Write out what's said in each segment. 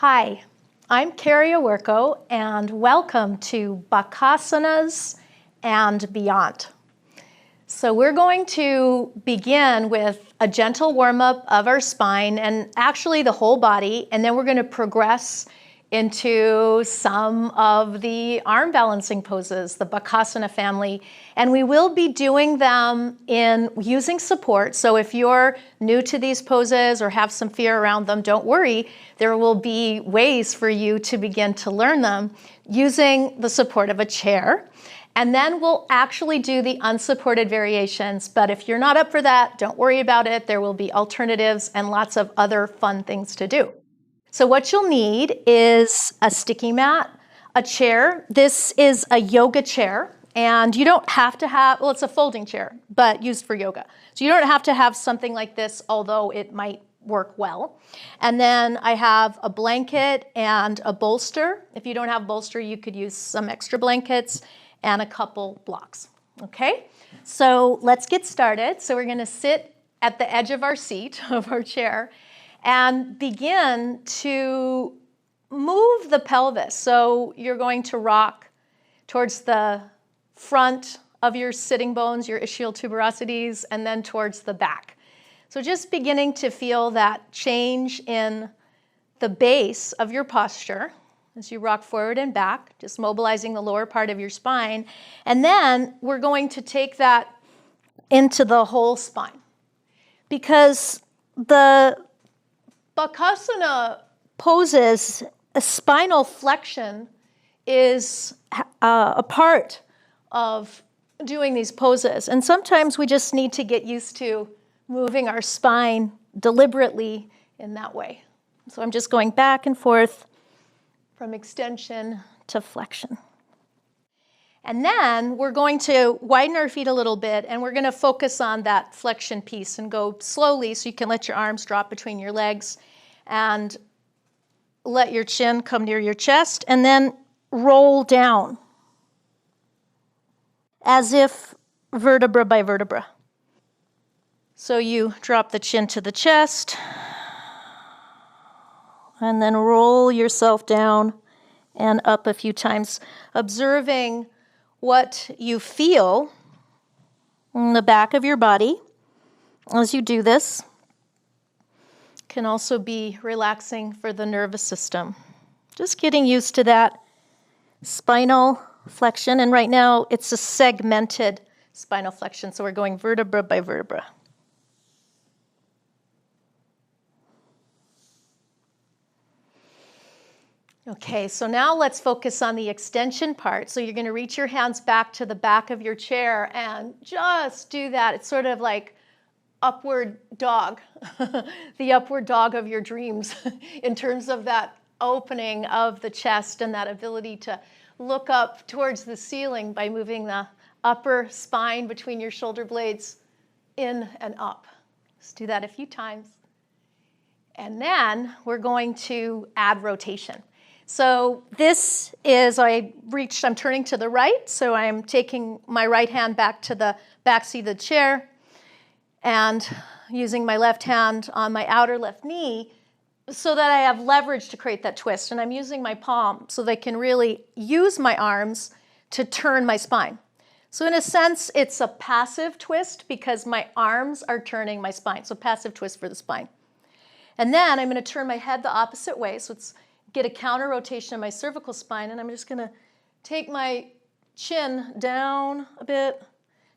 Hi, I'm Carrie Awerko, and welcome to Bakasanas and Beyond. So we're going to begin with a gentle warm-up of our spine and actually the whole body, and then we're going to progress into some of the arm balancing poses, the Bakasana family, and we will be doing them in using support. So if you're new to these poses or have some fear around them, don't worry. There will be ways for you to begin to learn them using the support of a chair. And then we'll actually do the unsupported variations. But if you're not up for that, don't worry about it. There will be alternatives and lots of other fun things to do. So what you'll need is a sticky mat, a chair. This is a yoga chair, and you don't have to have, well, it's a folding chair, but used for yoga. So you don't have to have something like this, although it might work well. And then I have a blanket and a bolster. If you don't have a bolster, you could use some extra blankets and a couple blocks. Okay, so let's get started. So we're going to sit at the edge of our seat, of our chair, and begin to move the pelvis. So you're going to rock towards the front of your sitting bones, your ischial tuberosities, and then towards the back. So just beginning to feel that change in the base of your posture as you rock forward and back, just mobilizing the lower part of your spine. And then we're going to take that into the whole spine, because the Bakasana poses, a spinal flexion is a part of doing these poses. And sometimes we just need to get used to moving our spine deliberately in that way. So I'm just going back and forth from extension to flexion. And then we're going to widen our feet a little bit, and we're going to focus on that flexion piece and go slowly so you can let your arms drop between your legs and let your chin come near your chest, and then roll down as if vertebra by vertebra. So you drop the chin to the chest and then roll yourself down and up a few times, observing what you feel in the back of your body as you do this. Can also be relaxing for the nervous system. Just getting used to that spinal flexion, and right now it's a segmented spinal flexion, so we're going vertebra by vertebra. Okay, so now let's focus on the extension part. So you're going to reach your hands back to the back of your chair and just do that. It's sort of like upward dog, the upward dog of your dreams in terms of that opening of the chest and that ability to look up towards the ceiling by moving the upper spine between your shoulder blades in and up. Let's do that a few times. And then we're going to add rotation. So this is, I'm turning to the right, so I'm taking my right hand back to the back seat of the chair and using my left hand on my outer left knee so that I have leverage to create that twist. And I'm using my palm so that I can really use my arms to turn my spine. So in a sense, it's a passive twist because my arms are turning my spine. So passive twist for the spine. And then I'm going to turn my head the opposite way. So it's get a counter rotation in my cervical spine. And I'm just going to take my chin down a bit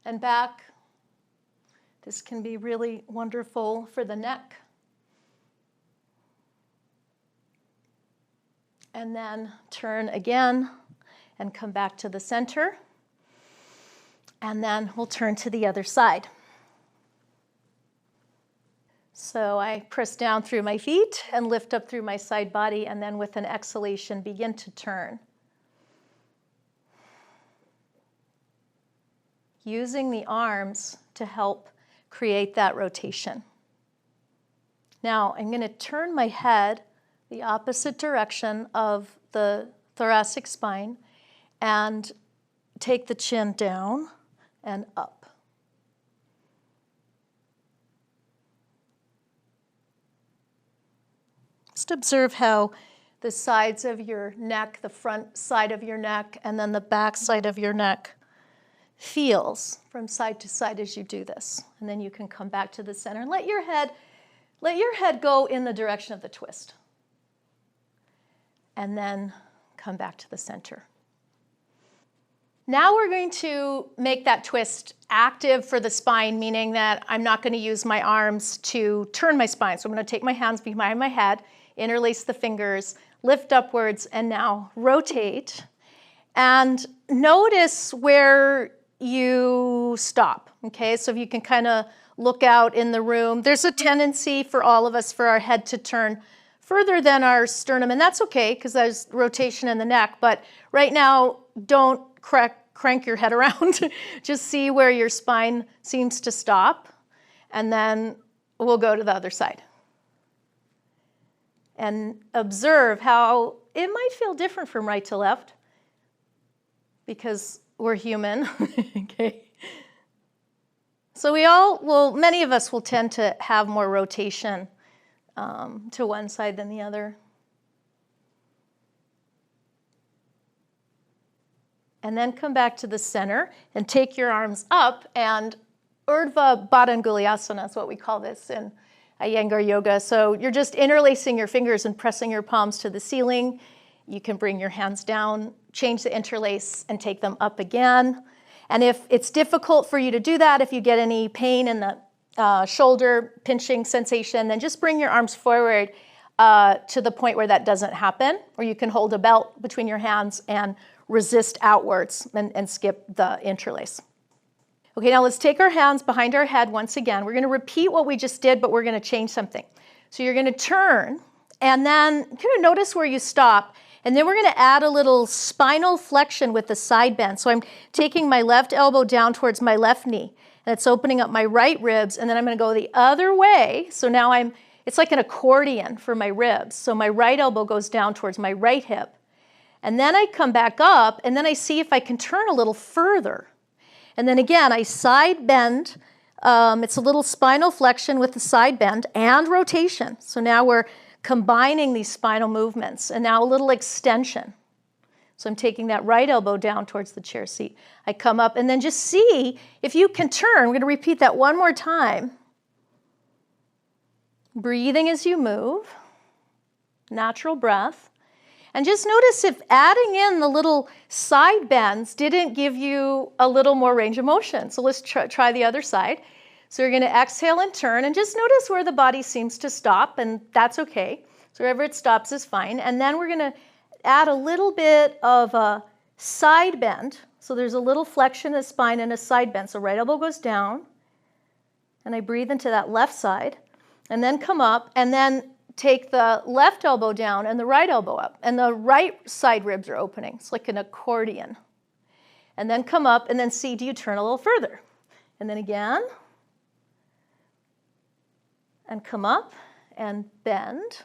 and back. This can be really wonderful for the neck. And then turn again and come back to the center. And then we'll turn to the other side. So I press down through my feet and lift up through my side body, and then with an exhalation, begin to turn. Using the arms to help create that rotation. Now I'm going to turn my head the opposite direction of the thoracic spine and take the chin down and up. Just observe how the sides of your neck, the front side of your neck, and then the back side of your neck feels from side to side as you do this. And then you can come back to the center and let your head go in the direction of the twist. And then come back to the center. Now we're going to make that twist active for the spine, meaning that I'm not going to use my arms to turn my spine. So I'm going to take my hands behind my head, interlace the fingers, lift upwards, and now rotate. And notice where you stop, okay? So if you can kind of look out in the room, there's a tendency for all of us for our head to turn further than our sternum, and that's okay because there's rotation in the neck, but right now, don't crank your head around. Just see where your spine seems to stop, and then we'll go to the other side. And observe how it might feel different from right to left because we're human, okay? So many of us will tend to have more rotation to one side than the other. And then come back to the center and take your arms up, and Urdhva Badangulyasana is what we call this in Iyengar yoga. So you're just interlacing your fingers and pressing your palms to the ceiling. You can bring your hands down, change the interlace, and take them up again. And if it's difficult for you to do that, if you get any pain in the shoulder pinching sensation, then just bring your arms forward to the point where that doesn't happen, or you can hold a belt between your hands and resist outwards and skip the interlace. Okay, now let's take our hands behind our head once again. We're going to repeat what we just did, but we're going to change something. So you're going to turn, and then kind of notice where you stop, and then we're going to add a little spinal flexion with the side bend. So I'm taking my left elbow down towards my left knee, and it's opening up my right ribs, and then I'm going to go the other way. So now it's like an accordion for my ribs. So my right elbow goes down towards my right hip. And then I come back up, and then I see if I can turn a little further. And then again, I side bend. It's a little spinal flexion with the side bend and rotation. So now we're combining these spinal movements. And now a little extension. So I'm taking that right elbow down towards the chair seat. I come up, and then just see if you can turn. We're going to repeat that one more time. Breathing as you move. Natural breath. And just notice if adding in the little side bends didn't give you a little more range of motion. So let's try the other side. So you're going to exhale and turn, and just notice where the body seems to stop, and that's okay. So wherever it stops is fine. And then we're going to add a little bit of a side bend. So there's a little flexion of the spine and a side bend. So right elbow goes down, and I breathe into that left side, and then come up, and then take the left elbow down and the right elbow up, and the right side ribs are opening. It's like an accordion. And then come up, and then see, do you turn a little further? And then again, and come up, and bend,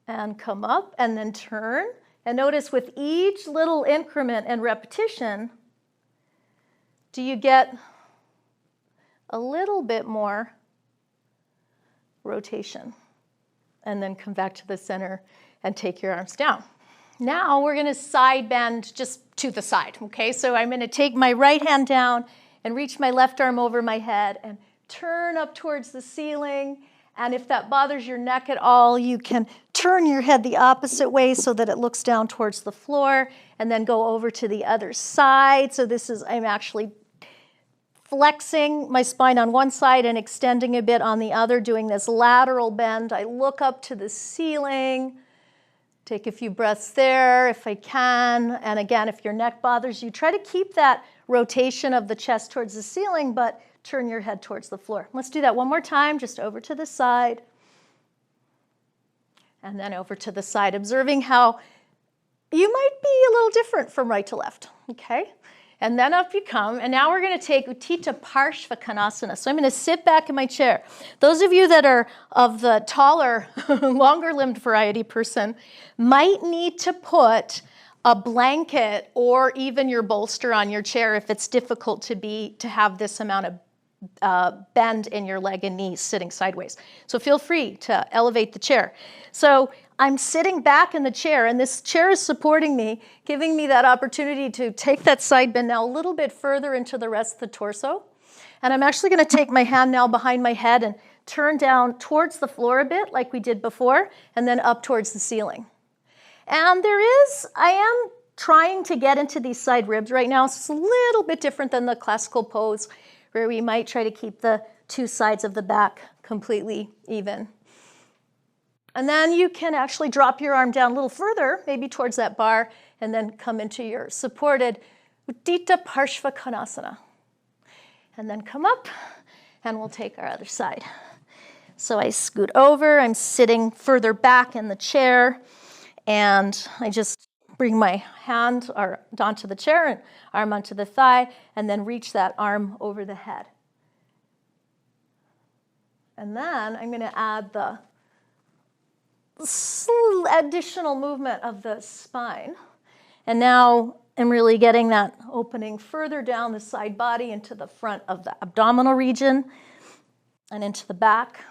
and come up, and then turn. And notice with each little increment and repetition, do you get a little bit more rotation? And then come back to the center and take your arms down. Now we're going to side bend just to the side, okay? So I'm going to take my right hand down and reach my left arm over my head and turn up towards the ceiling. And if that bothers your neck at all, you can turn your head the opposite way so that it looks down towards the floor, and then go over to the other side. So I'm actually flexing my spine on one side and extending a bit on the other, doing this lateral bend. I look up to the ceiling, take a few breaths there if I can. And again, if your neck bothers you, try to keep that rotation of the chest towards the ceiling, but turn your head towards the floor. Let's do that one more time, just over to the side. And then over to the side, observing how you might be a little different from right to left, okay? And then up you come, and now we're going to take Utthita Parshvakonasana. So I'm going to sit back in my chair. Those of you that are of the taller, longer-limbed variety person might need to put a blanket or even your bolster on your chair if it's difficult to have this amount of bend in your leg and knees sitting sideways. So feel free to elevate the chair. So I'm sitting back in the chair, and this chair is supporting me, giving me that opportunity to take that side bend now a little bit further into the rest of the torso. And I'm actually going to take my hand now behind my head and turn down towards the floor a bit like we did before, and then up towards the ceiling. And I am trying to get into these side ribs right now. So it's a little bit different than the classical pose where we might try to keep the two sides of the back completely even. And then you can actually drop your arm down a little further, maybe towards that bar, and then come into your supported Uddita Parshva Konasana. And then come up, and we'll take our other side. So I scoot over, I'm sitting further back in the chair, and I just bring my hand onto the chair and arm onto the thigh, and then reach that arm over the head. And then I'm going to add the additional movement of the spine. And now I'm really getting that opening further down the side body into the front of the abdominal region and into the back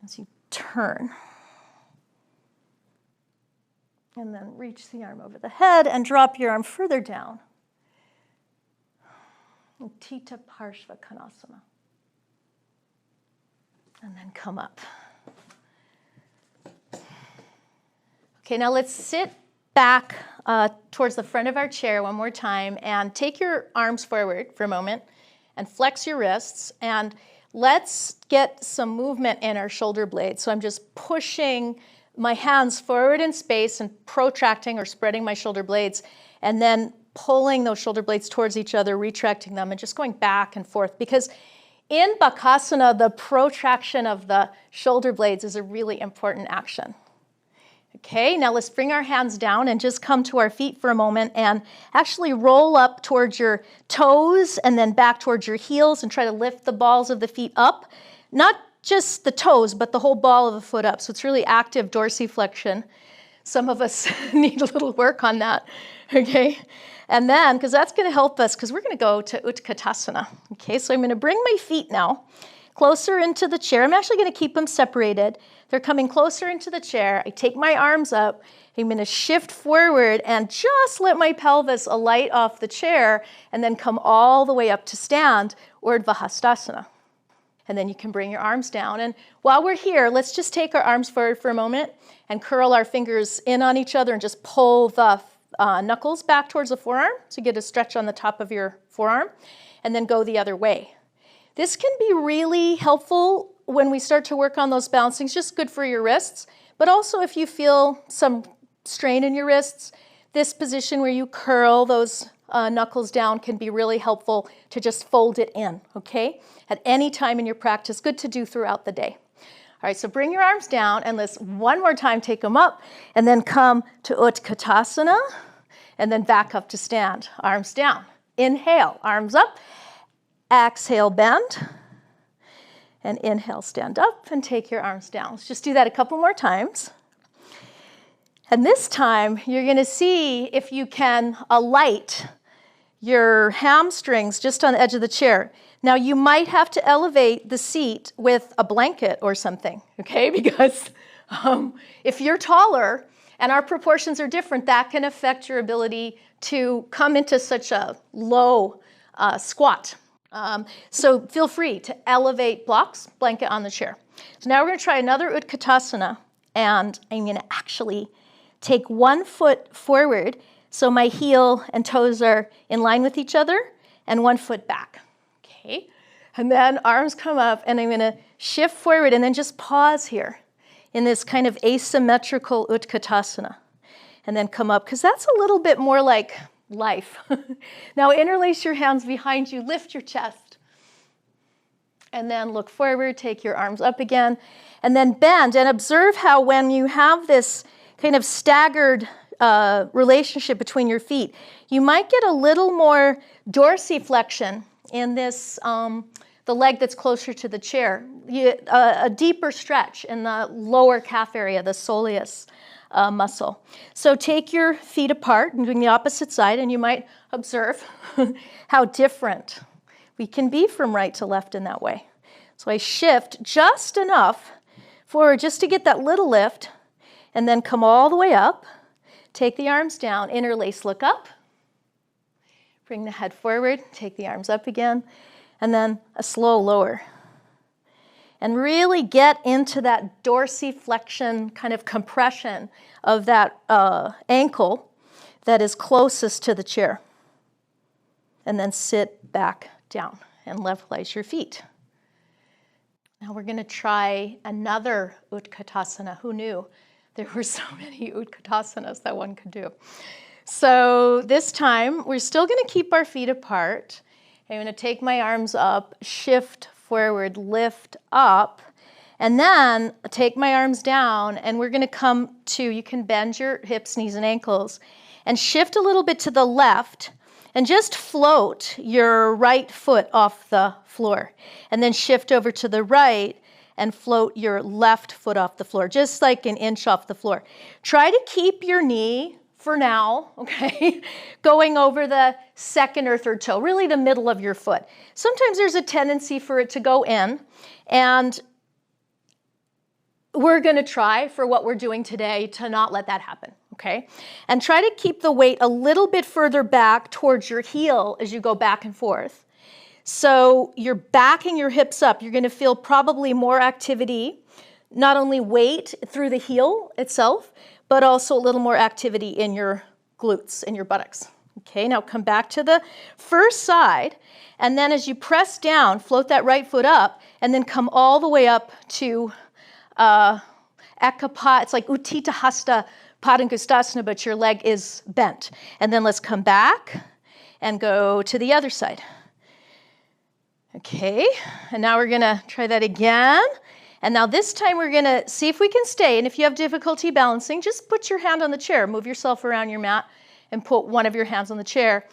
as you turn. And then reach the arm over the head and drop your arm further down. Uddita Parshva Konasana. And then come up. Okay, now let's sit back towards the front of our chair one more time and take your arms forward for a moment and flex your wrists, and let's get some movement in our shoulder blades. So I'm just pushing my hands forward in space and protracting or spreading my shoulder blades, and then pulling those shoulder blades towards each other, retracting them, and just going back and forth. Because in Bakasana, the protraction of the shoulder blades is a really important action. Okay, now let's bring our hands down and just come to our feet for a moment and actually roll up towards your toes and then back towards your heels and try to lift the balls of the feet up. Not just the toes, but the whole ball of the foot up. So it's really active dorsiflexion. Some of us need a little work on that, okay? And then, because that's going to help us, because we're going to go to Utkatasana. Okay, so I'm going to bring my feet now closer into the chair. I'm actually going to keep them separated. They're coming closer into the chair. I take my arms up. I'm going to shift forward and just let my pelvis alight off the chair and then come all the way up to stand, Urdhva Hastasana. And then you can bring your arms down. And while we're here, let's just take our arms forward for a moment and curl our fingers in on each other and just pull the knuckles back towards the forearm to get a stretch on the top of your forearm, and then go the other way. This can be really helpful when we start to work on those balancings, just good for your wrists, but also if you feel some strain in your wrists, this position where you curl those knuckles down can be really helpful to just fold it in, okay? At any time in your practice, good to do throughout the day. All right, so bring your arms down and let's one more time take them up and then come to Utkatasana and then back up to stand. Arms down. Inhale, arms up. Exhale, bend. And inhale, stand up and take your arms down. Let's just do that a couple more times. And this time, you're going to see if you can alight your hamstrings just on the edge of the chair. Now, you might have to elevate the seat with a blanket or something, okay? Because if you're taller and our proportions are different, that can affect your ability to come into such a low squat. So feel free to elevate blocks, blanket on the chair. So now we're going to try another Utkatasana, and I'm going to actually take one foot forward so my heel and toes are in line with each other, and one foot back. Okay, and then arms come up, and I'm going to shift forward and then just pause here in this kind of asymmetrical Utkatasana, and then come up, because that's a little bit more like life. Now interlace your hands behind you, lift your chest, and then look forward, take your arms up again, and then bend, and observe how when you have this kind of staggered relationship between your feet, you might get a little more dorsiflexion in this, the leg that's closer to the chair, a deeper stretch in the lower calf area, the soleus muscle. So take your feet apart and doing the opposite side, and you might observe how different we can be from right to left in that way. So I shift just enough forward just to get that little lift, and then come all the way up. Take the arms down, interlace, look up. Bring the head forward, take the arms up again, and then a slow lower. And really get into that dorsiflexion kind of compression of that ankle that is closest to the chair. And then sit back down and levelize your feet. Now we're going to try another Utkatasana. Who knew there were so many Utkasanas that one could do? So this time we're still going to keep our feet apart. I'm going to take my arms up, shift forward, lift up, and then take my arms down, and we're going to come to, you can bend your hips, knees, and ankles, and shift a little bit to the left, and just float your right foot off the floor, and then shift over to the right and float your left foot off the floor, just like an inch off the floor. Try to keep your knee, for now, okay, going over the second or third toe, really the middle of your foot. Sometimes there's a tendency for it to go in, and we're going to try, for what we're doing today, to not let that happen, okay? And try to keep the weight a little bit further back towards your heel as you go back and forth. So you're backing your hips up. You're going to feel probably more activity, not only weight through the heel itself, but also a little more activity in your glutes and your buttocks. Okay, now come back to the first side, and then as you press down, float that right foot up, and then come all the way up to Ekapada. It's like Uttita Hasta Padangustasana, but your leg is bent. And then let's come back and go to the other side. Okay, and now we're gonna try that again. And now this time we're going to see if we can stay. And if you have difficulty balancing, just put your hand on the chair. Move yourself around your mat and put one of your hands on the chair.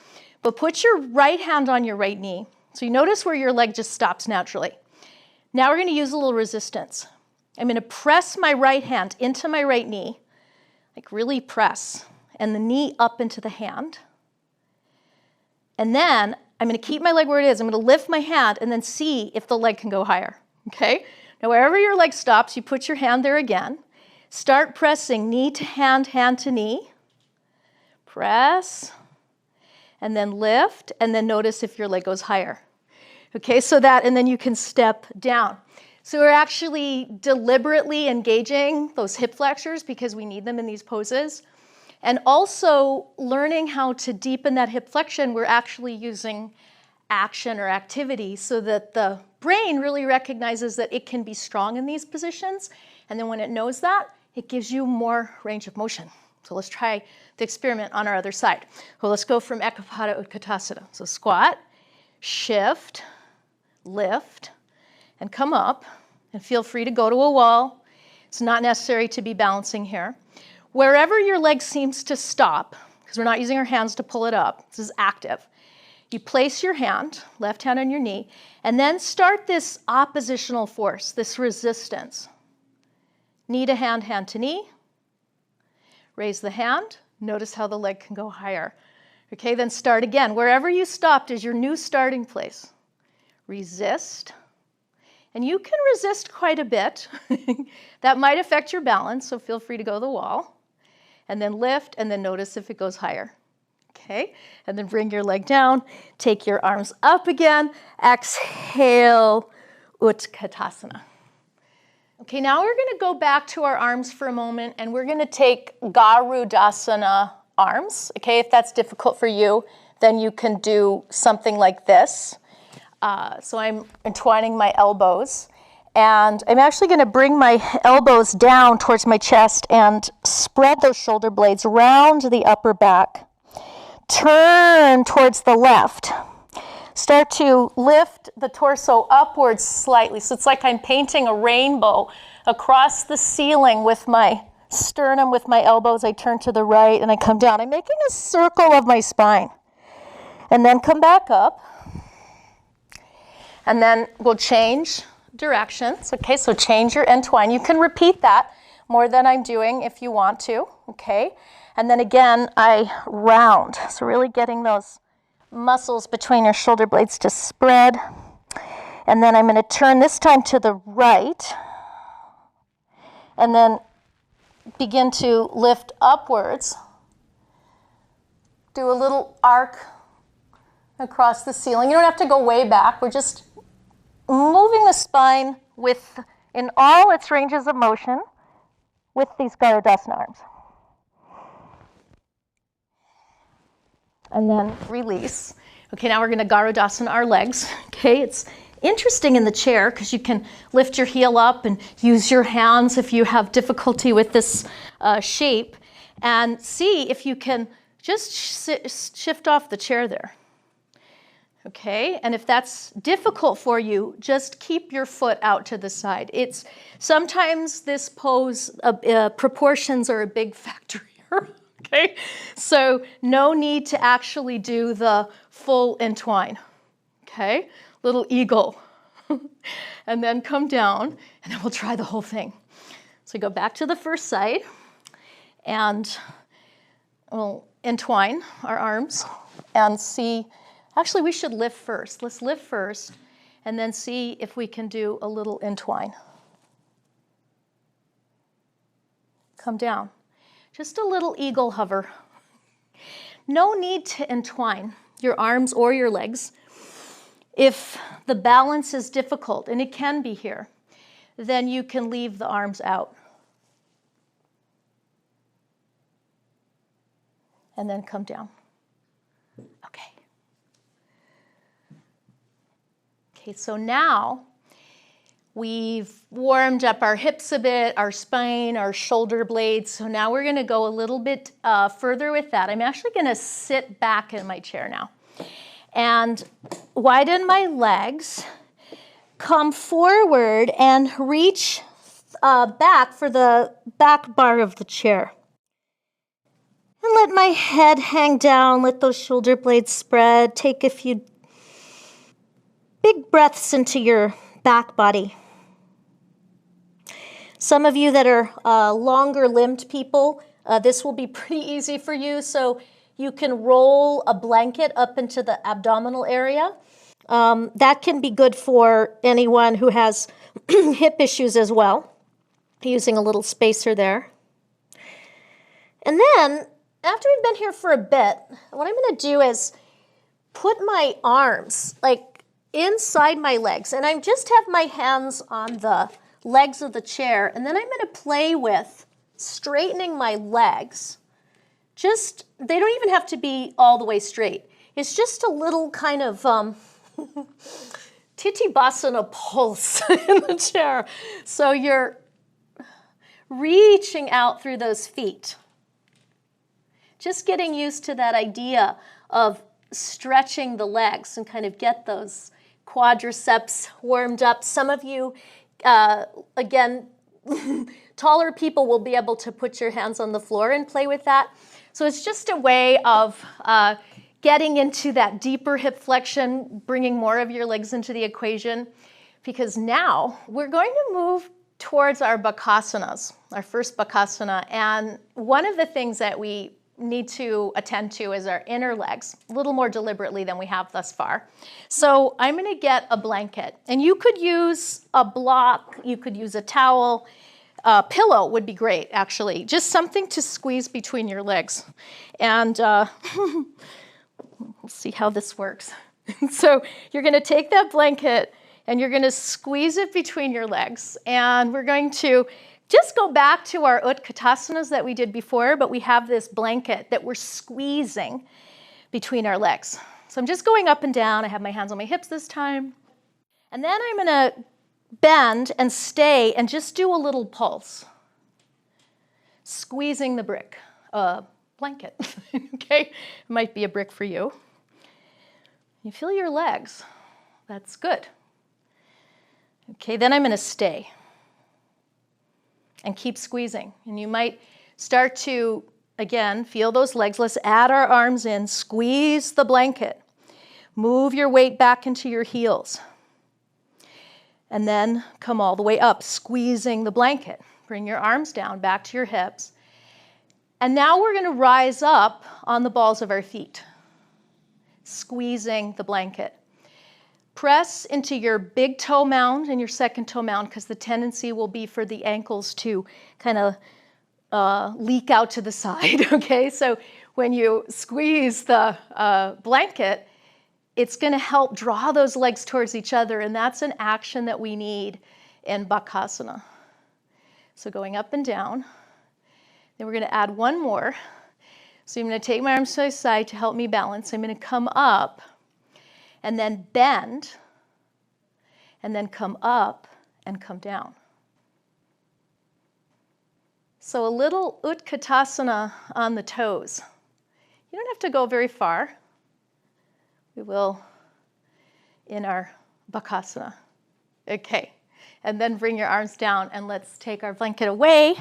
But put your right hand on your right knee. So you notice where your leg just stops naturally. Now we're going to use a little resistance. I'm going to press my right hand into my right knee, like really press, and the knee up into the hand. And then I'm going to keep my leg where it is. I'm going to lift my hand and then see if the leg can go higher. Okay? Now, wherever your leg stops, you put your hand there again. Start pressing knee to hand, hand to knee. Press, and then lift, and then notice if your leg goes higher. Okay, so that, and then you can step down. So we're actually deliberately engaging those hip flexors because we need them in these poses. And also learning how to deepen that hip flexion, we're actually using action or activity so that the brain really recognizes that it can be strong in these positions. And then when it knows that, it gives you more range of motion. So let's try the experiment on our other side. Well, let's go from Ekapada Utkatasana. So squat, shift, lift, and come up. And feel free to go to a wall. It's not necessary to be balancing here. Wherever your leg seems to stop, because we're not using our hands to pull it up, this is active. You place your hand, left hand on your knee, and then start this oppositional force, this resistance. Knee to hand, hand to knee. Raise the hand. Notice how the leg can go higher. Okay, then start again. Wherever you stopped is your new starting place. Resist. And you can resist quite a bit. That might affect your balance, so feel free to go to the wall. And then lift, and then notice if it goes higher. Okay, and then bring your leg down, take your arms up again, exhale, Utkatasana. Okay, now we're going to go back to our arms for a moment, and we're going to take Garudasana arms. Okay, if that's difficult for you, then you can do something like this. So I'm entwining my elbows, and I'm actually going to bring my elbows down towards my chest and spread those shoulder blades around the upper back. Turn towards the left. Start to lift the torso upwards slightly. So it's like I'm painting a rainbow across the ceiling with my sternum, with my elbows. I turn to the right and I come down. I'm making a circle of my spine. And then come back up. And then we'll change directions. Okay, so change your entwine. You can repeat that more than I'm doing if you want to. Okay. And then again, I round. So really getting those muscles between your shoulder blades to spread. And then I'm going to turn this time to the right. and then begin to lift upwards. Do a little arc across the ceiling. You don't have to go way back. We're just moving the spine in all its ranges of motion with these Garudasana arms. And then release. Okay, now we're going to Garudasana our legs. Okay, it's interesting in the chair because you can lift your heel up and use your hands if you have difficulty with this shape, and see if you can just shift off the chair there. Okay, and if that's difficult for you, just keep your foot out to the side. It's sometimes this pose proportions are a big factor here. Okay, so no need to actually do the full entwine. Okay, little eagle, and then come down, and then we'll try the whole thing. So go back to the first side, and we'll entwine our arms and see. Actually, we should lift first. Let's lift first and then see if we can do a little entwine. Come down. Just a little eagle hover. No need to entwine your arms or your legs. If the balance is difficult, and it can be here, then you can leave the arms out. And then come down. Okay. Okay, so now we've warmed up our hips a bit, our spine, our shoulder blades. So now we're going to go a little bit further with that. I'm actually going to sit back in my chair now and widen my legs, come forward and reach back for the back bar of the chair. And let my head hang down, let those shoulder blades spread. Take a few big breaths into your back body. Some of you that are longer limbed people, this will be pretty easy for you. So you can roll a blanket up into the abdominal area. That can be good for anyone who has hip issues as well, using a little spacer there. And then, after we've been here for a bit, what I'm going to do is put my arms like inside my legs, and I just have my hands on the legs of the chair, and then I'm going to play with straightening my legs. Just, they don't even have to be all the way straight. It's just a little kind of Titibasana pulse in the chair. So you're reaching out through those feet. Just getting used to that idea of stretching the legs and kind of get those quadriceps warmed up. Some of you, again, taller people will be able to put your hands on the floor and play with that. So it's just a way of getting into that deeper hip flexion, bringing more of your legs into the equation, because now we're going to move towards our Bakasanas, our first Bakasana. And one of the things that we need to attend to is our inner legs, a little more deliberately than we have thus far. So I'm going to get a blanket, and you could use a block, you could use a towel, a pillow would be great, actually, just something to squeeze between your legs. And we'll see how this works. So you're going to take that blanket and you're going to squeeze it between your legs, and we're going to just go back to our Utkatasana that we did before, but we have this blanket that we're squeezing between our legs. So I'm just going up and down. I have my hands on my hips this time. And then I'm going to bend and stay and just do a little pulse. Squeezing the blanket. Okay? It might be a brick for you. You feel your legs. That's good. Okay, then I'm going to stay and keep squeezing. And you might start to, again, feel those legs. Let's add our arms in, squeeze the blanket. Move your weight back into your heels. And then come all the way up, squeezing the blanket. Bring your arms down, back to your hips. And now we're going to rise up on the balls of our feet, squeezing the blanket. Press into your big toe mound and your second toe mound, because the tendency will be for the ankles to kind of leak out to the side, okay? So when you squeeze the blanket, it's going to help draw those legs towards each other, and that's an action that we need in Bakasana. So going up and down. Then we're going to add one more. So I'm going to take my arms to my side to help me balance. I'm going to come up and then bend, and then come up and come down. So a little Utkatasana on the toes. You don't have to go very far. We will in our Bakasana. Okay, and then bring your arms down, and let's take our blanket away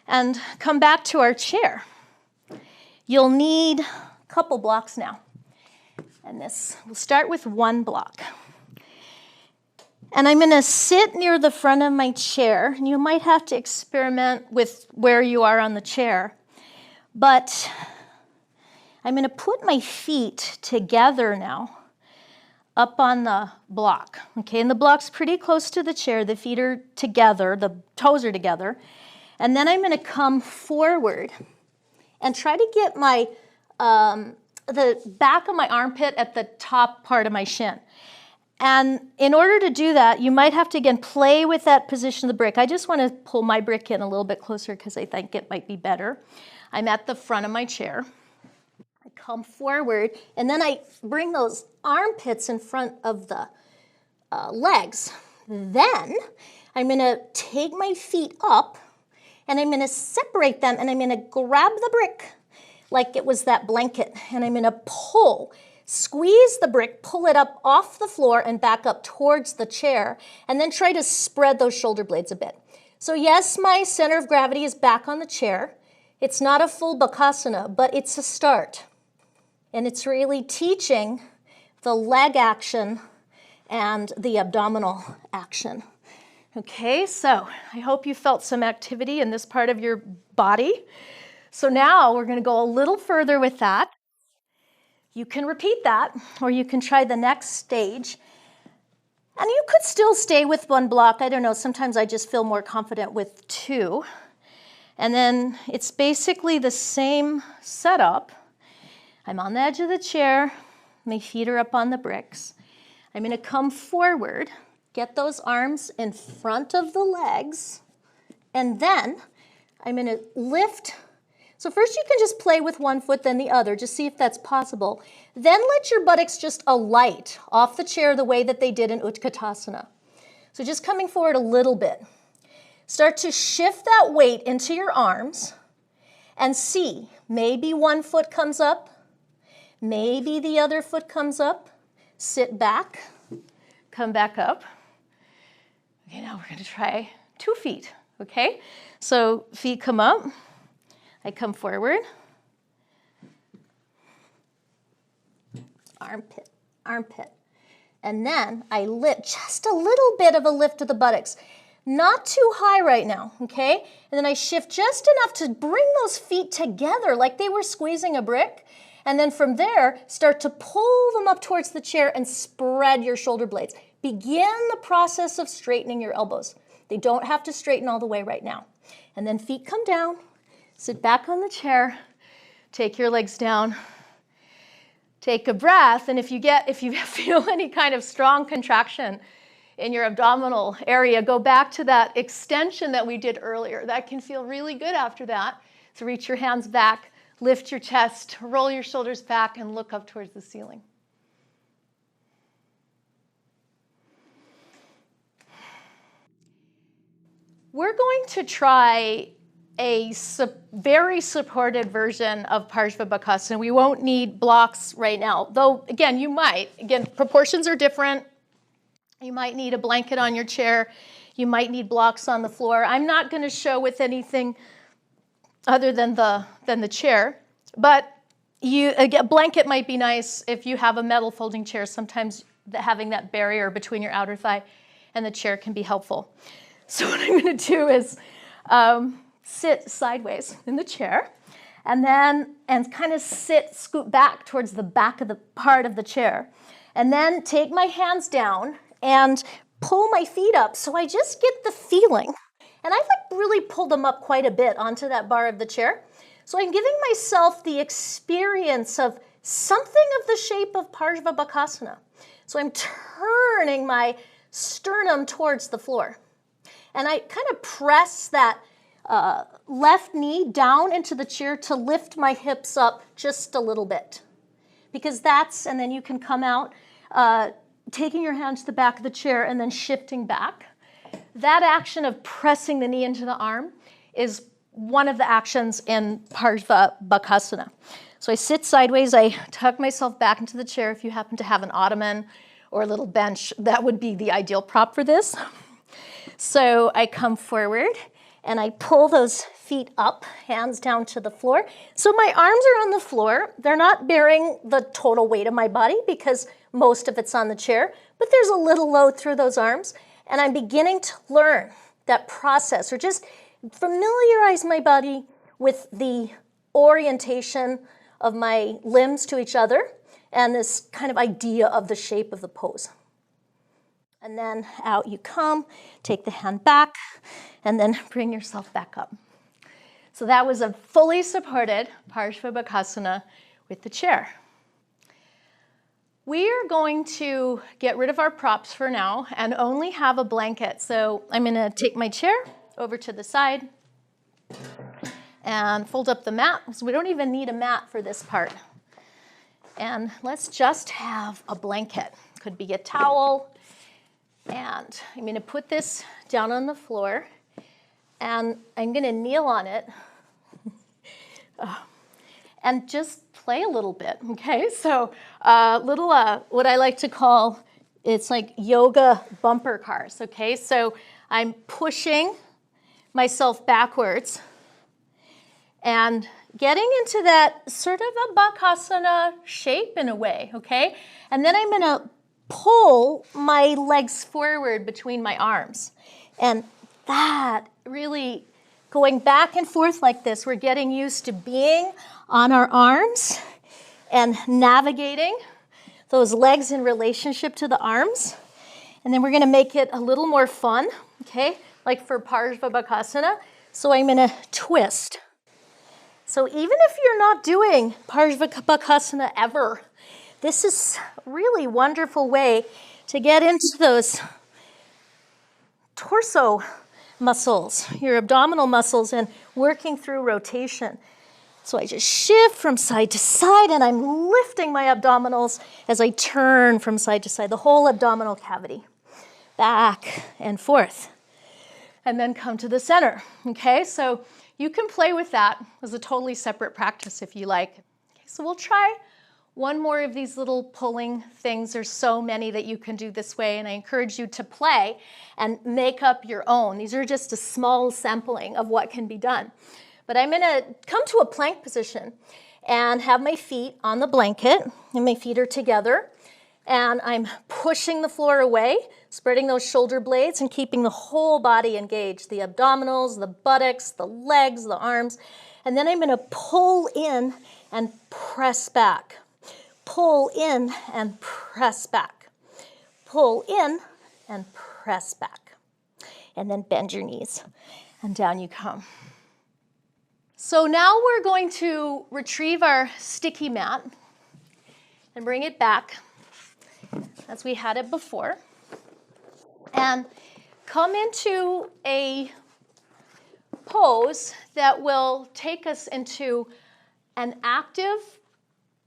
and come back to our chair. You'll need a couple blocks now. And we'll start with one block. And I'm going to sit near the front of my chair. And you might have to experiment with where you are on the chair. But I'm going to put my feet together now up on the block. Okay, and the block's pretty close to the chair. The feet are together. The toes are together. And then I'm going to come forward and try to get my the back of my armpit at the top part of my shin. And in order to do that, you might have to, again, play with that position of the brick. I just want to pull my brick in a little bit closer because I think it might be better. I'm at the front of my chair. I come forward, and then I bring those armpits in front of the legs. Then I'm going to take my feet up, and I'm going to separate them, and I'm going to grab the brick like it was that blanket, and I'm going to pull, squeeze the brick, pull it up off the floor and back up towards the chair, and then try to spread those shoulder blades a bit. So yes, my center of gravity is back on the chair. It's not a full Bakasana, but it's a start. And it's really teaching the leg action and the abdominal action. Okay, so I hope you felt some activity in this part of your body. So now we're going to go a little further with that. You can repeat that, or you can try the next stage. And you could still stay with one block. I don't know, sometimes I just feel more confident with two. And then it's basically the same setup. I'm on the edge of the chair. My feet are up on the bricks. I'm going to come forward, get those arms in front of the legs, and then I'm going to lift. So first you can just play with one foot, then the other, just see if that's possible. Then let your buttocks just alight off the chair the way that they did in Utkatasana. So just coming forward a little bit. Start to shift that weight into your arms and see, maybe one foot comes up, maybe the other foot comes up. Sit back, come back up. Okay, now we're going to try 2 feet, okay? So feet come up. I come forward, armpit, armpit, and then I lift, just a little bit of a lift of the buttocks, not too high right now, okay? And then I shift just enough to bring those feet together like they were squeezing a brick, and then from there, start to pull them up towards the chair and spread your shoulder blades. Begin the process of straightening your elbows. They don't have to straighten all the way right now. And then feet come down. Sit back on the chair, take your legs down, take a breath, and if you feel any kind of strong contraction in your abdominal area, go back to that extension that we did earlier. That can feel really good after that. So reach your hands back, lift your chest, roll your shoulders back, and look up towards the ceiling. We're going to try a very supported version of Parshva Bakasana. We won't need blocks right now, though, again, you might. Again, proportions are different. You might need a blanket on your chair. You might need blocks on the floor. I'm not going to show with anything other than the chair, but a blanket might be nice if you have a metal folding chair. Sometimes having that barrier between your outer thigh and the chair can be helpful. So what I'm going to do is sit sideways in the chair, and kind of scoot back towards the back of the part of the chair. And then take my hands down and pull my feet up so I just get the feeling. And I've like really pulled them up quite a bit onto that bar of the chair. So I'm giving myself the experience of something of the shape of Parshva Bakasana. So I'm turning my sternum towards the floor. And I kind of press that left knee down into the chair to lift my hips up just a little bit. Because that's, and then you can come out, taking your hand to the back of the chair and then shifting back. That action of pressing the knee into the arm is one of the actions in Parshva Bakasana. So I sit sideways, I tuck myself back into the chair. If you happen to have an ottoman or a little bench, that would be the ideal prop for this. So I come forward and I pull those feet up, hands down to the floor. So my arms are on the floor. They're not bearing the total weight of my body because most of it's on the chair, but there's a little load through those arms. And I'm beginning to learn that process, or just familiarize my body with the orientation of my limbs to each other and this kind of idea of the shape of the pose. And then out you come, take the hand back, and then bring yourself back up. So that was a fully supported Parshva Bakasana with the chair. We are going to get rid of our props for now and only have a blanket. So I'm going to take my chair over to the side and fold up the mat. So we don't even need a mat for this part. And let's just have a blanket. Could be a towel. And I'm going to put this down on the floor, and I'm going to kneel on it and just play a little bit, okay? So what I like to call, it's like yoga bumper cars, okay? So I'm pushing myself backwards and getting into that sort of a Bakasana shape in a way, okay? And then I'm going to pull my legs forward between my arms. And that really, going back and forth like this, we're getting used to being on our arms and navigating those legs in relationship to the arms. And then we're going to make it a little more fun, okay, like for Parshva Bakasana. So I'm going to twist. So even if you're not doing Parshva Bakasana ever, this is a really wonderful way to get into those torso muscles, your abdominal muscles, and working through rotation. So I just shift from side to side, and I'm lifting my abdominals as I turn from side to side, the whole abdominal cavity, back and forth. And then come to the center, okay? So you can play with that as a totally separate practice if you like. Okay, so we'll try one more of these little pulling things. There's so many that you can do this way, and I encourage you to play and make up your own. These are just a small sampling of what can be done. But I'm gonna come to a plank position and have my feet on the blanket, and my feet are together, and I'm pushing the floor away, spreading those shoulder blades and keeping the whole body engaged, the abdominals, the buttocks, the legs, the arms, and then I'm gonna pull in and press back. Pull in and press back. Pull in and press back. And then bend your knees and down you come. So now we're going to retrieve our sticky mat and bring it back as we had it before. And come into a pose that will take us into an active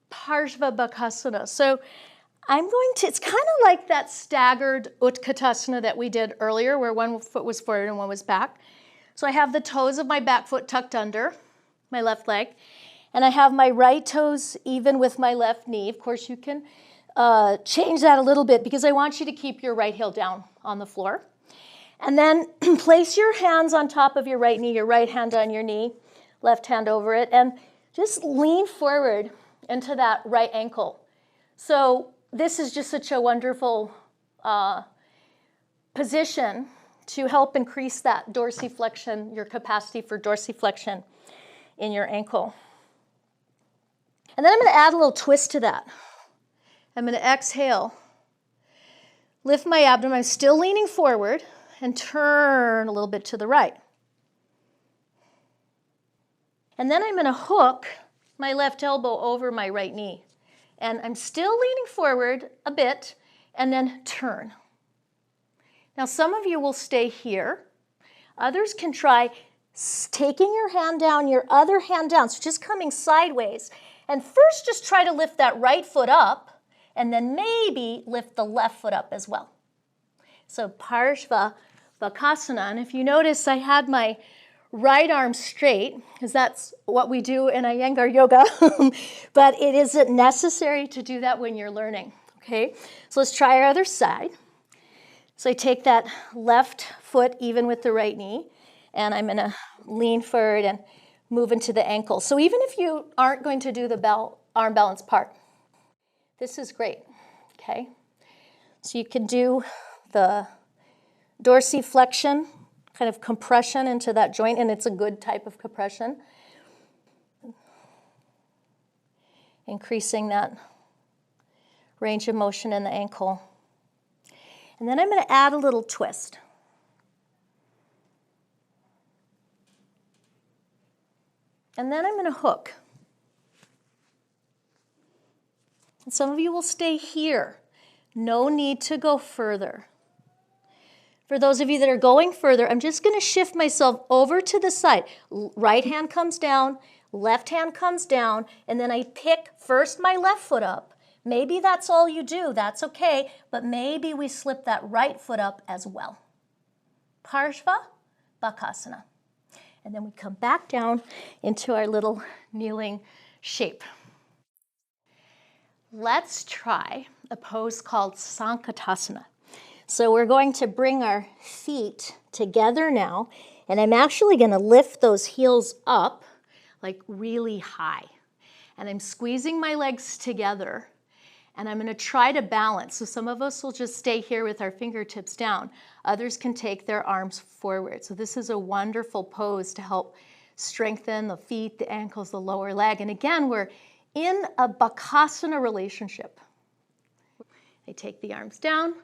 Parshva Bakasana. So I'm going to, it's kind of like that staggered Utkatasana that we did earlier where one foot was forward and one was back. So I have the toes of my back foot tucked under my left leg, and I have my right toes even with my left knee. Of course, you can change that a little bit because I want you to keep your right heel down on the floor. And then place your hands on top of your right knee, your right hand on your knee, left hand over it, and just lean forward into that right ankle. So this is just such a wonderful position to help increase that dorsiflexion, your capacity for dorsiflexion in your ankle. And then I'm going to add a little twist to that. I'm going to exhale. Lift my abdomen. I'm still leaning forward and turn a little bit to the right. And then I'm going to hook my left elbow over my right knee. And I'm still leaning forward a bit and then turn. Now some of you will stay here. Others can try taking your hand down, your other hand down, so just coming sideways. And first just try to lift that right foot up and then maybe lift the left foot up as well. So Parshva Bakasana, and if you notice I had my right arm straight, because that's what we do in Iyengar yoga, but it isn't necessary to do that when you're learning, okay? So let's try our other side. So I take that left foot even with the right knee, and I'm going to lean forward and move into the ankle. So even if you aren't going to do the arm balance part, this is great, okay? So you can do the dorsiflexion, kind of compression into that joint, and it's a good type of compression. Increasing that range of motion in the ankle. And then I'm going to add a little twist. And then I'm going to hook. And some of you will stay here. No need to go further. For those of you that are going further, I'm just going to shift myself over to the side. Right hand comes down, left hand comes down, and then I pick first my left foot up. Maybe that's all you do, that's okay, but maybe we slip that right foot up as well. Parshva Bakasana. And then we come back down into our little kneeling shape. Let's try a pose called Sankatasana. So we're going to bring our feet together now, and I'm actually going to lift those heels up like really high. And I'm squeezing my legs together, and I'm going to try to balance. So some of us will just stay here with our fingertips down. Others can take their arms forward. So this is a wonderful pose to help strengthen the feet, the ankles, the lower leg. And again, we're in a Bakasana relationship. I take the arms down,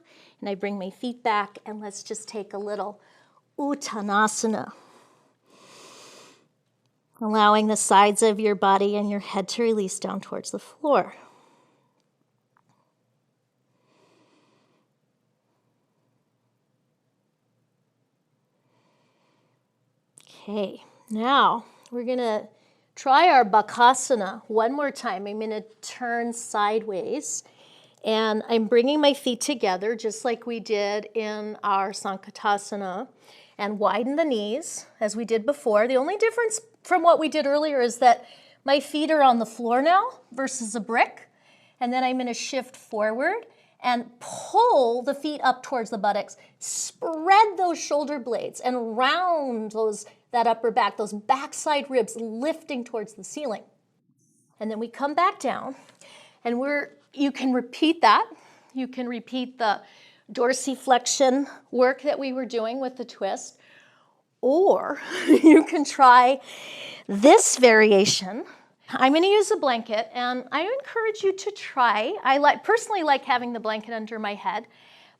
and I bring my feet back, and let's just take a little Uttanasana. Allowing the sides of your body and your head to release down towards the floor. Okay, now we're going to try our Bakasana one more time. I'm going to turn sideways. And I'm bringing my feet together just like we did in our Sankatasana and widen the knees as we did before. The only difference from what we did earlier is that my feet are on the floor now versus a brick. And then I'm going to shift forward and pull the feet up towards the buttocks. Spread those shoulder blades and round that upper back, those backside ribs lifting towards the ceiling. And then we come back down, and you can repeat that. You can repeat the dorsiflexion work that we were doing with the twist, or you can try this variation. I'm going to use a blanket, and I encourage you to try. I personally like having the blanket under my head,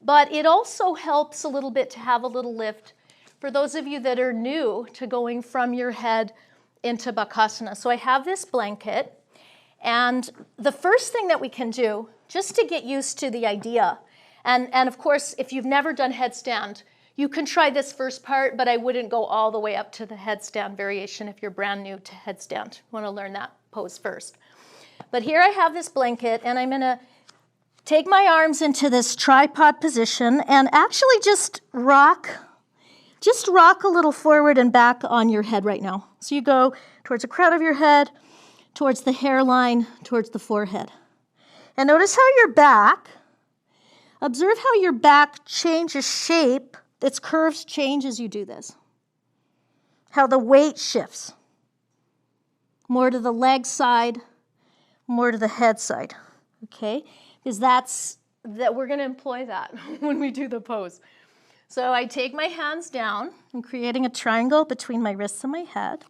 but it also helps a little bit to have a little lift for those of you that are new to going from your head into Bakasana. So I have this blanket. And the first thing that we can do, just to get used to the idea, and of course, if you've never done headstand, you can try this first part, but I wouldn't go all the way up to the headstand variation if you're brand new to headstand. You want to learn that pose first. But here I have this blanket, and I'm going to take my arms into this tripod position and actually just rock a little forward and back on your head right now. So you go towards the crown of your head, towards the hairline, towards the forehead. And notice how observe how your back changes shape, its curves change as you do this. How the weight shifts. More to the leg side, more to the head side, okay? Because we're gonna employ that when we do the pose. So I take my hands down, I'm creating a triangle between my wrists and my head.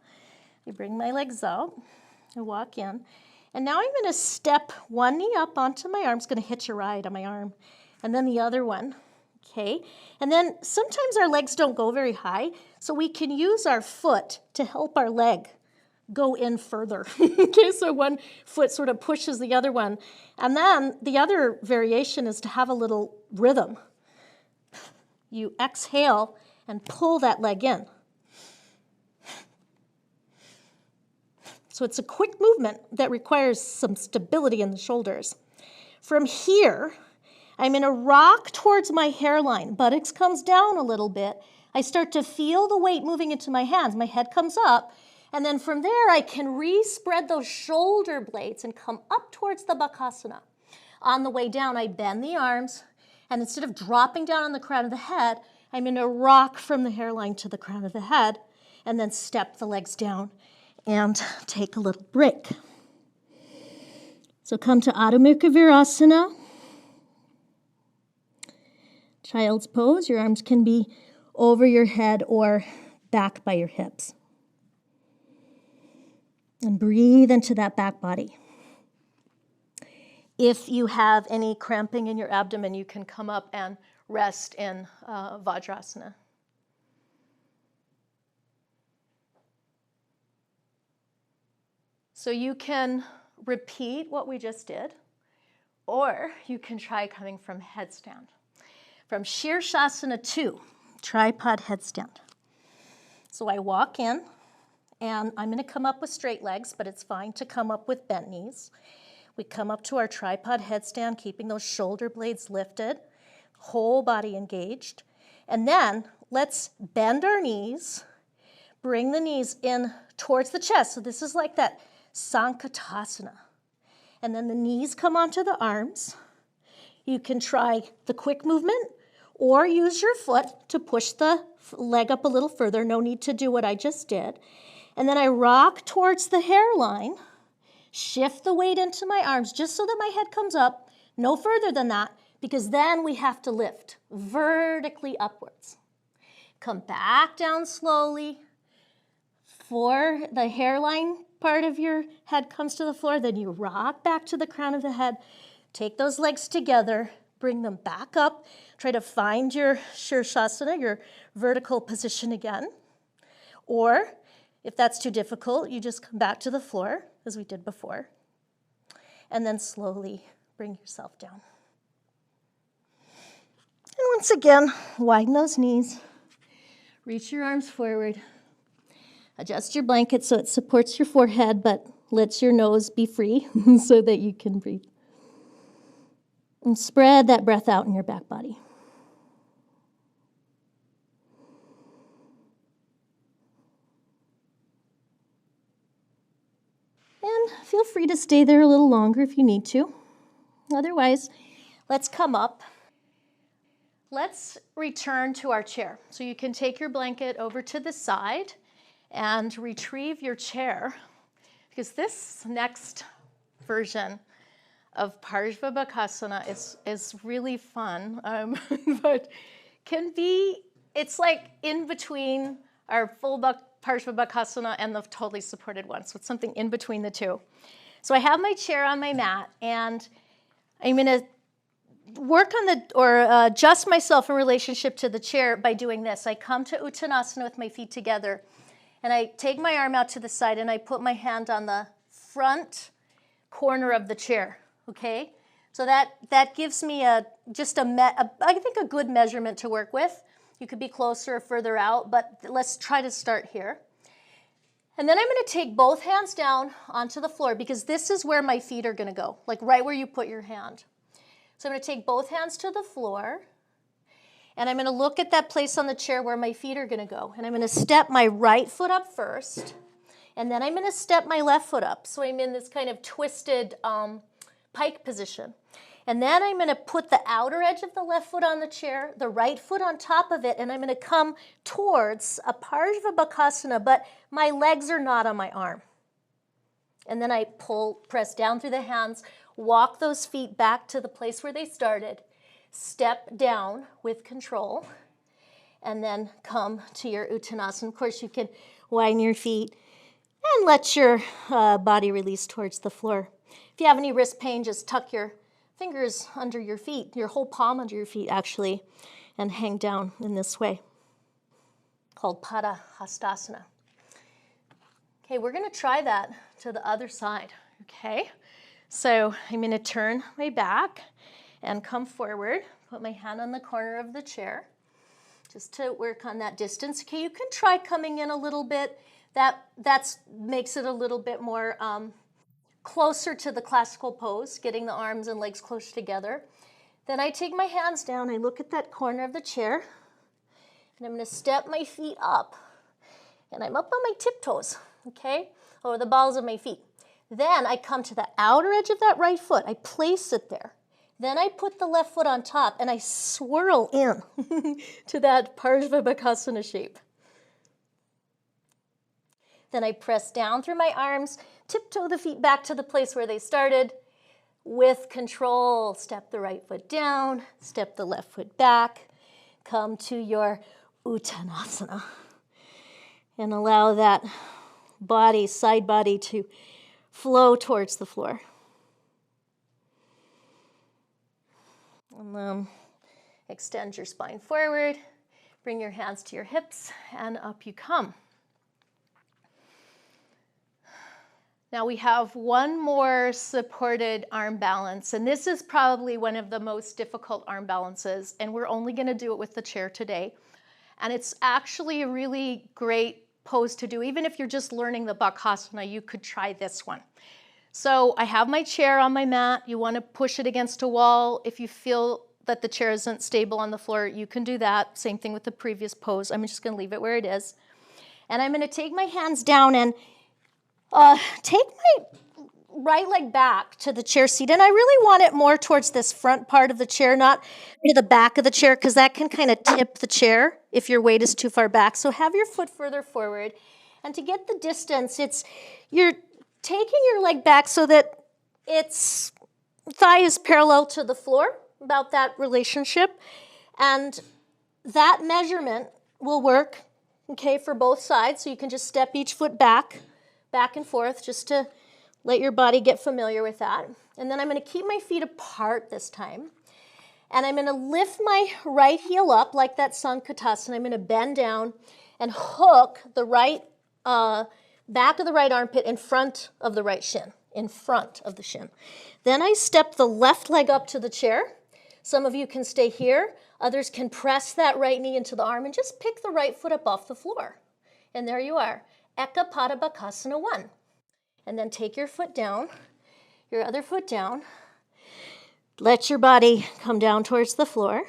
I bring my legs out. I walk in, And now I'm going to step one knee up onto my arm. It's going to hitch a ride on my arm. And then the other one. Okay. And then sometimes our legs don't go very high, so we can use our foot to help our leg go in further. Okay, so one foot sort of pushes the other one. And then the other variation is to have a little rhythm. You exhale and pull that leg in. So it's a quick movement that requires some stability in the shoulders. From here, I'm going to rock towards my hairline. Buttocks comes down a little bit. I start to feel the weight moving into my hands. My head comes up. And then from there, I can re-spread those shoulder blades and come up towards the Bakasana. On the way down, I bend the arms. And instead of dropping down on the crown of the head, I'm going to rock from the hairline to the crown of the head. And then step the legs down and take a little break. So come to Adho Mukha Virasana. Child's pose. Your arms can be over your head or back by your hips. And breathe into that back body. If you have any cramping in your abdomen, you can come up and rest in Vajrasana. So you can repeat what we just did, or you can try coming from headstand. From Shirshasana 2, tripod headstand. So I walk in, and I'm going to come up with straight legs, but it's fine to come up with bent knees. We come up to our tripod headstand, keeping those shoulder blades lifted, whole body engaged. And then let's bend our knees, bring the knees in towards the chest. So this is like that Sankatasana. And then the knees come onto the arms. You can try the quick movement or use your foot to push the leg up a little further. No need to do what I just did. And then I rock towards the hairline, shift the weight into my arms just so that my head comes up, no further than that, because then we have to lift vertically upwards. Come back down slowly. For the hairline part of your head comes to the floor, then you rock back to the crown of the head. Take those legs together, bring them back up. Try to find your Shirshasana, your vertical position again. Or if that's too difficult, you just come back to the floor, as we did before, and then slowly bring yourself down. And once again, widen those knees. Reach your arms forward. Adjust your blanket so it supports your forehead, but lets your nose be free so that you can breathe. And spread that breath out in your back body. And feel free to stay there a little longer if you need to. Otherwise, let's come up. Let's return to our chair. So you can take your blanket over to the side and retrieve your chair, because this next version of Parshva Bakasana is really fun, but it's like in between our full Parshva Bakasana and the totally supported one. So it's something in between the two. So I have my chair on my mat, and I'm going to work on adjust myself in relationship to the chair by doing this. I come to Uttanasana with my feet together, and I take my arm out to the side, and I put my hand on the front corner of the chair, okay? So that gives me I think a good measurement to work with. You could be closer or further out, but let's try to start here. And then I'm going to take both hands down onto the floor, because this is where my feet are going to go, like right where you put your hand. So I'm going to take both hands to the floor, and I'm going to look at that place on the chair where my feet are going to go. And I'm going to step my right foot up first, and then I'm going to step my left foot up. So I'm in this kind of twisted pike position. And then I'm going to put the outer edge of the left foot on the chair, the right foot on top of it, and I'm going to come towards a Parshva Bakasana, but my legs are not on my arm. And then I press down through the hands, walk those feet back to the place where they started, step down with control, and then come to your Uttanasana. Of course, you can widen your feet and let your body release towards the floor. you have any wrist pain, just tuck your fingers under your feet, your whole palm under your feet actually, and hang down in this way, called Padahastasana. Okay, we're going to try that to the other side, okay? So I'm going to turn my back and come forward, put my hand on the corner of the chair, just to work on that distance. Okay, you can try coming in a little bit. That makes it a little bit more closer to the classical pose, getting the arms and legs close together. Then I take my hands down, I look at that corner of the chair, and I'm going to step my feet up. And I'm up on my tiptoes, okay, or the balls of my feet. Then I come to the outer edge of that right foot. I place it there. Then I put the left foot on top, and I swirl in to that Parshva Bakasana shape. Then I press down through my arms, tiptoe the feet back to the place where they started. With control, step the right foot down, step the left foot back, come to your Uttanasana. And allow that body, side body, to flow towards the floor. And then extend your spine forward, bring your hands to your hips, and up you come. Now we have one more supported arm balance, and this is probably one of the most difficult arm balances, and we're only going to do it with the chair today. And it's actually a really great pose to do. Even if you're just learning the Bakasana, you could try this one. So I have my chair on my mat. You want to push it against a wall. If you feel that the chair isn't stable on the floor, you can do that. Same thing with the previous pose. I'm just going to leave it where it is. And I'm going to take my hands down and take my right leg back to the chair seat. And I really want it more towards this front part of the chair, not to the back of the chair, because that can kind of tip the chair if your weight is too far back. So have your foot further forward. And to get the distance, you're taking your leg back so that its thigh is parallel to the floor, about that relationship. And that measurement will work, okay, for both sides. So you can just step each foot back and forth, just to let your body get familiar with that. And then I'm going to keep my feet apart this time. And I'm going to lift my right heel up like that Sankatasana. I'm going to bend down and hook the right back of the right armpit in front of the right shin, in front of the shin. Then I step the left leg up to the chair. Some of you can stay here. Others can press that right knee into the arm and just pick the right foot up off the floor. And there you are. Eka Pada Bakasana 1. And then take your foot down, your other foot down. Let your body come down towards the floor.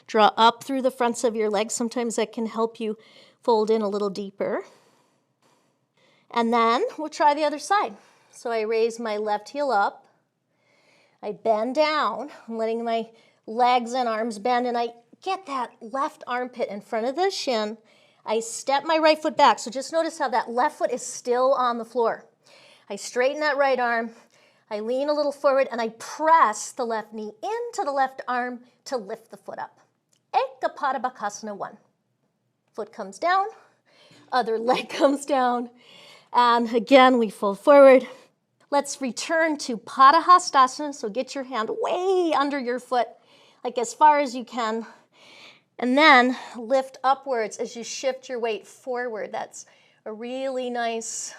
Draw up through the fronts of your legs. Sometimes that can help you fold in a little deeper. And then we'll try the other side. So I raise my left heel up. I bend down, letting my legs and arms bend, and I get that left armpit in front of the shin. I step my right foot back. So just notice how that left foot is still on the floor. I straighten that right arm. I lean a little forward, and I press the left knee into the left arm to lift the foot up. Eka Pada Bakasana 1. Foot comes down. Other leg comes down. And again, we fold forward. Let's return to Padahastasana. So get your hand way under your foot, like as far as you can. And then lift upwards as you shift your weight forward. That's a really nice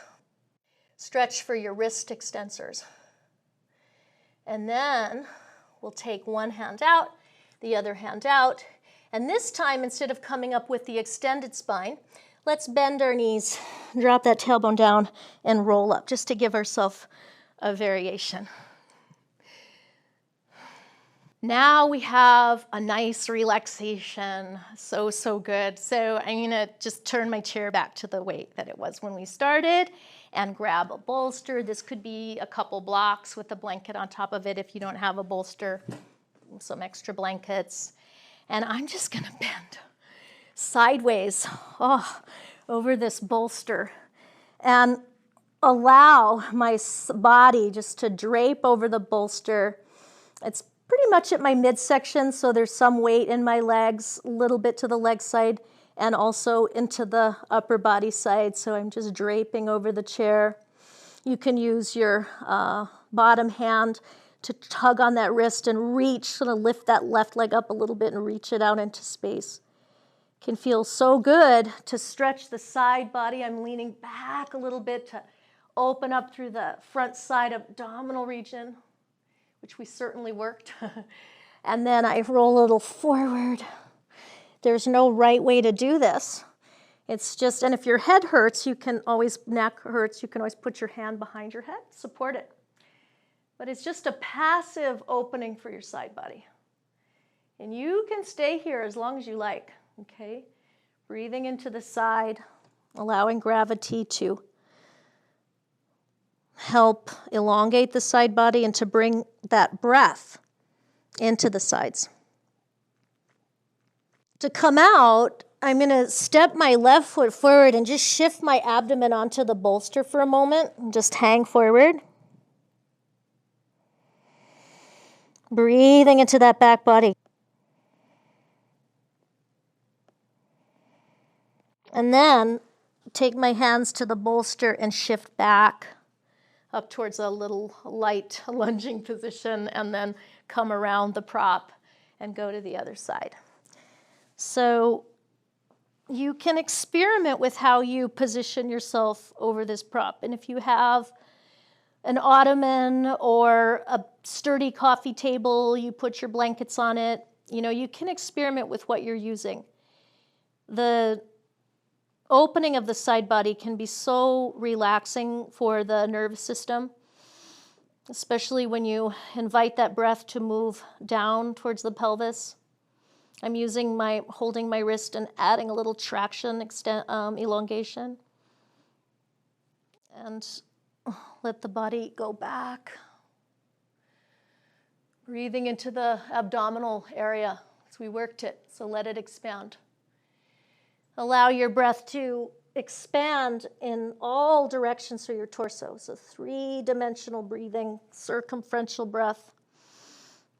stretch for your wrist extensors. And then we'll take one hand out, the other hand out. And this time, instead of coming up with the extended spine, let's bend our knees, drop that tailbone down, and roll up, just to give ourselves a variation. Now we have a nice relaxation. So good. So I'm going to just turn my chair back to the weight that it was when we started and grab a bolster. This could be a couple blocks with a blanket on top of it if you don't have a bolster, some extra blankets. And I'm just going to bend sideways over this bolster and allow my body just to drape over the bolster. It's pretty much at my midsection, so there's some weight in my legs, a little bit to the leg side, and also into the upper body side. So I'm just draping over the chair. You can use your bottom hand to tug on that wrist and reach, sort of lift that left leg up a little bit and reach it out into space. Can feel so good to stretch the side body. I'm leaning back a little bit to open up through the front side abdominal region, which we certainly worked. And then I roll a little forward. There's no right way to do this. It's just, and if your head hurts, neck hurts, you can always put your hand behind your head, support it. But it's just a passive opening for your side body. And you can stay here as long as you like, okay? Breathing into the side, allowing gravity to help elongate the side body and to bring that breath into the sides. To come out, I'm going to step my left foot forward and just shift my abdomen onto the bolster for a moment and just hang forward. Breathing into that back body. And then take my hands to the bolster and shift back up towards a little light lunging position, and then come around the prop and go to the other side. So you can experiment with how you position yourself over this prop. And if you have an ottoman or a sturdy coffee table, you put your blankets on it, you can experiment with what you're using. The opening of the side body can be so relaxing for the nervous system, especially when you invite that breath to move down towards the pelvis. I'm holding my wrist and adding a little traction, elongation. And let the body go back. Breathing into the abdominal area as we worked it, so let it expand. Allow your breath to expand in all directions through your torso. So 3-dimensional breathing, circumferential breath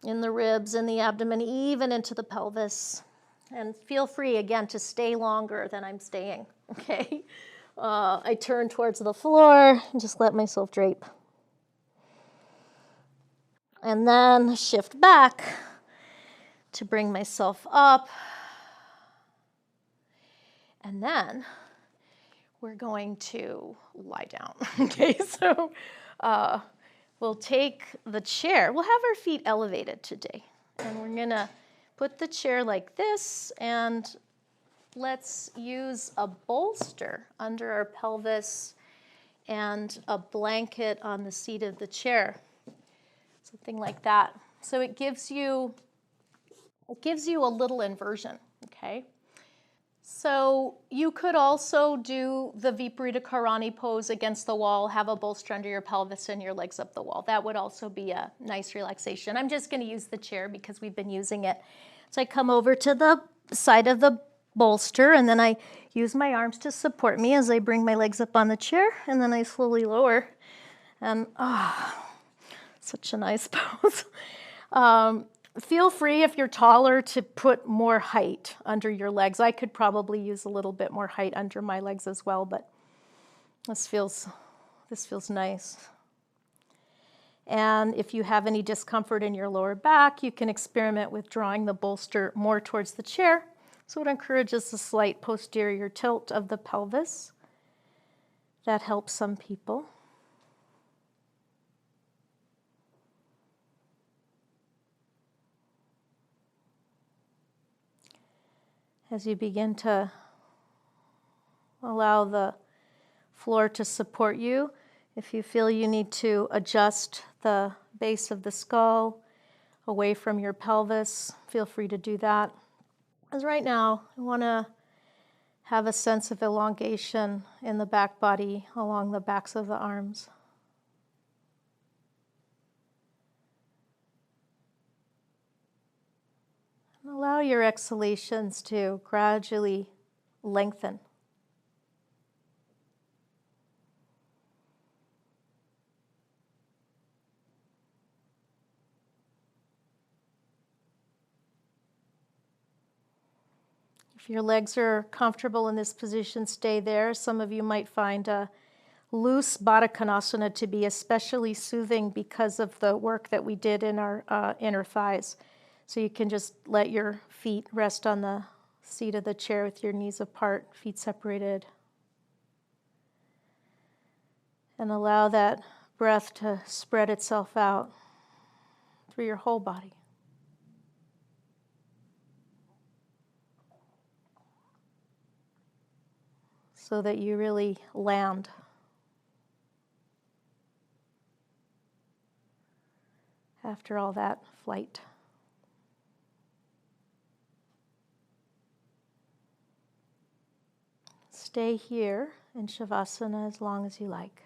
in the ribs, in the abdomen, even into the pelvis. And feel free, again, to stay longer than I'm staying, okay? I turn towards the floor and just let myself drape. And then shift back to bring myself up. And then we're going to lie down, okay? So we'll take the chair. We'll have our feet elevated today. And we're gonna put the chair like this, and let's use a bolster under our pelvis and a blanket on the seat of the chair. Something like that. So it gives you a little inversion, okay? So you could also do the Viparita Karani pose against the wall, have a bolster under your pelvis and your legs up the wall. That would also be a nice relaxation. I'm just going to use the chair because we've been using it. So I come over to the side of the bolster, and then I use my arms to support me as I bring my legs up on the chair, and then I slowly lower. And such a nice pose. Feel free, if you're taller, to put more height under your legs. I could probably use a little bit more height under my legs as well, but this feels nice. And if you have any discomfort in your lower back, you can experiment with drawing the bolster more towards the chair. So it encourages a slight posterior tilt of the pelvis. That helps some people. As you begin to allow the floor to support you, if you feel you need to adjust the base of the skull away from your pelvis, feel free to do that. Because right now, I want to have a sense of elongation in the back body along the backs of the arms. Allow your exhalations to gradually lengthen. If your legs are comfortable in this position, stay there. Some of you might find a loose Baddha Konasana to be especially soothing because of the work that we did in our inner thighs. So you can just let your feet rest on the seat of the chair with your knees apart, feet separated. And allow that breath to spread itself out through your whole body. So that you really land. After all that flight. Stay here in Shavasana as long as you like.